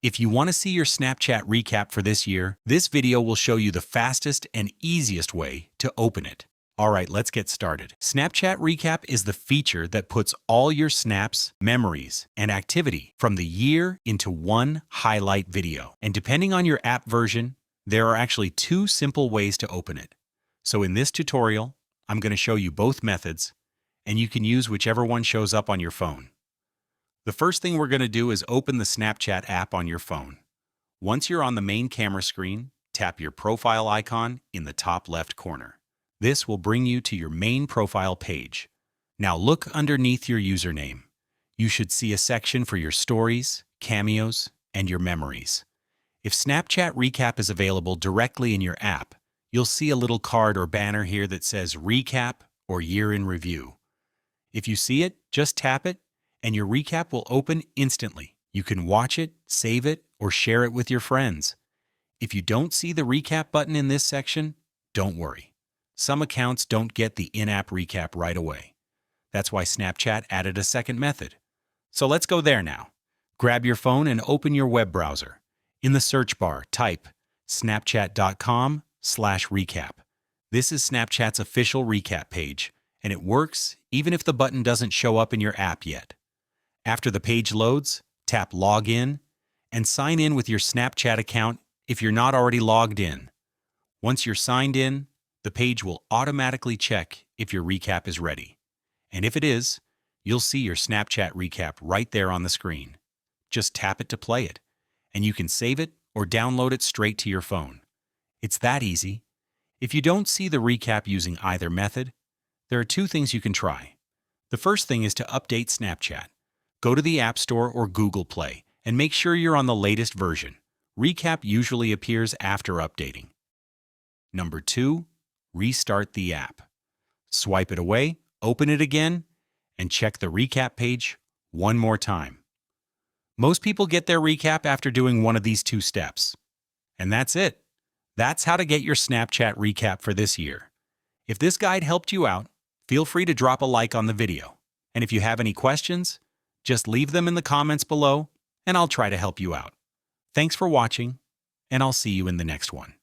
If you want to see your Snapchat recap for this year, this video will show you the fastest and easiest way to open it. Alright, let's get started. Snapchat Recap is the feature that puts all your snaps, memories, and activity from the year into one highlight video. And depending on your app version, there are actually two simple ways to open it. So in this tutorial, I'm going to show you both methods, and you can use whichever one shows up on your phone. The first thing we're going to do is open the Snapchat app on your phone. Once you're on the main camera screen, tap your profile icon in the top left corner. This will bring you to your main profile page. Now look underneath your username. You should see a section for your stories, cameos, and your memories. If Snapchat Recap is available directly in your app, you'll see a little card or banner here that says Recap or Year in Review. If you see it, just tap it, and your recap will open instantly. You can watch it, save it, or share it with your friends. If you don't see the recap button in this section, don't worry. Some accounts don't get the in-app recap right away. That's why Snapchat added a second method. So let's go there now. Grab your phone and open your web browser. In the search bar, type snapchat.com/recap. This is Snapchat's official recap page, and it works even if the button doesn't show up in your app yet. After the page loads, tap Login and sign in with your Snapchat account if you're not already logged in. Once you're signed in, the page will automatically check if your recap is ready. And if it is, you'll see your Snapchat recap right there on the screen. Just tap it to play it, and you can save it or download it straight to your phone. It's that easy. If you don't see the recap using either method, there are two things you can try. The first thing is to update Snapchat. Go to the App Store or Google Play and make sure you're on the latest version. Recap usually appears after updating. Number 2, restart the app. Swipe it away, open it again, and check the recap page one more time. Most people get their recap after doing one of these two steps. And that's it. That's how to get your Snapchat recap for this year. If this guide helped you out, feel free to drop a like on the video. And if you have any questions, just leave them in the comments below, and I'll try to help you out. Thanks for watching, and I'll see you in the next one.